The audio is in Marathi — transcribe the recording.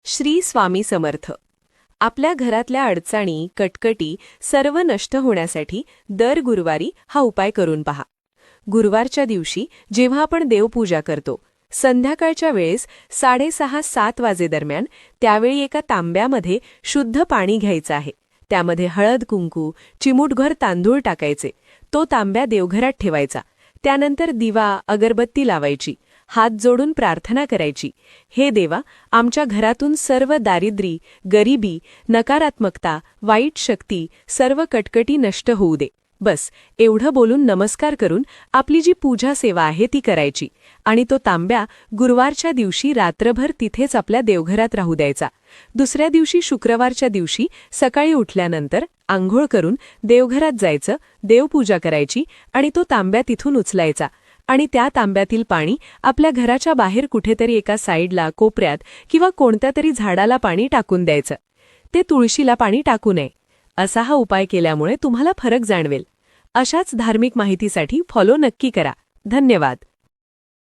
श्री स्वामी समर्थ. आपल्या घरातल्या अडचणी, कटकटी सर्व नष्ट होण्यासाठी दर गुरुवारी हा उपाय करून पहा. गुरुवारच्या दिवशी जेव्हा आपण देवपूजा करतो, संध्याकाळच्या वेळेस 6:30-7 वाजेदरम्यान, त्यावेळी एका तांब्यामध्ये शुद्ध पाणी घ्यायचं आहे. त्यामध्ये हळद, कुंकू, चिमूटभर तांदूळ टाकायचे. तो तांब्या देवघरात ठेवायचा. त्यानंतर दिवा, अगरबत्ती लावायची. हात जोडून प्रार्थना करायची, हे देवा, आमच्या घरातून सर्व दारिद्र्य, गरिबी, नकारात्मकता, वाईट शक्ती, सर्व कटकटी नष्ट होऊ दे. बस एवढं बोलून नमस्कार करून आपली जी पूजा सेवा आहे ती करायची आणि तो तांब्या गुरुवारच्या दिवशी रात्रभर तिथेच आपल्या देवघरात राहू द्यायचा. दुसऱ्या दिवशी शुक्रवारच्या दिवशी सकाळी उठल्यानंतर आंघोळ करून देवघरात जायचं, देवपूजा करायची आणि तो तांब्या तिथून उचलायचा आणि त्या तांब्यातील पाणी आपल्या घराच्या बाहेर कुठेतरी एका साईडला, कोपऱ्यात किंवा कोणत्या तरी झाडाला पाणी टाकून द्यायचं. ते तुळशीला पाणी टाकू नये. असा हा उपाय केल्यामुळे तुम्हाला फरक जाणवेल. अशाच धार्मिक माहितीसाठी फॉलो नक्की करा. धन्यवाद.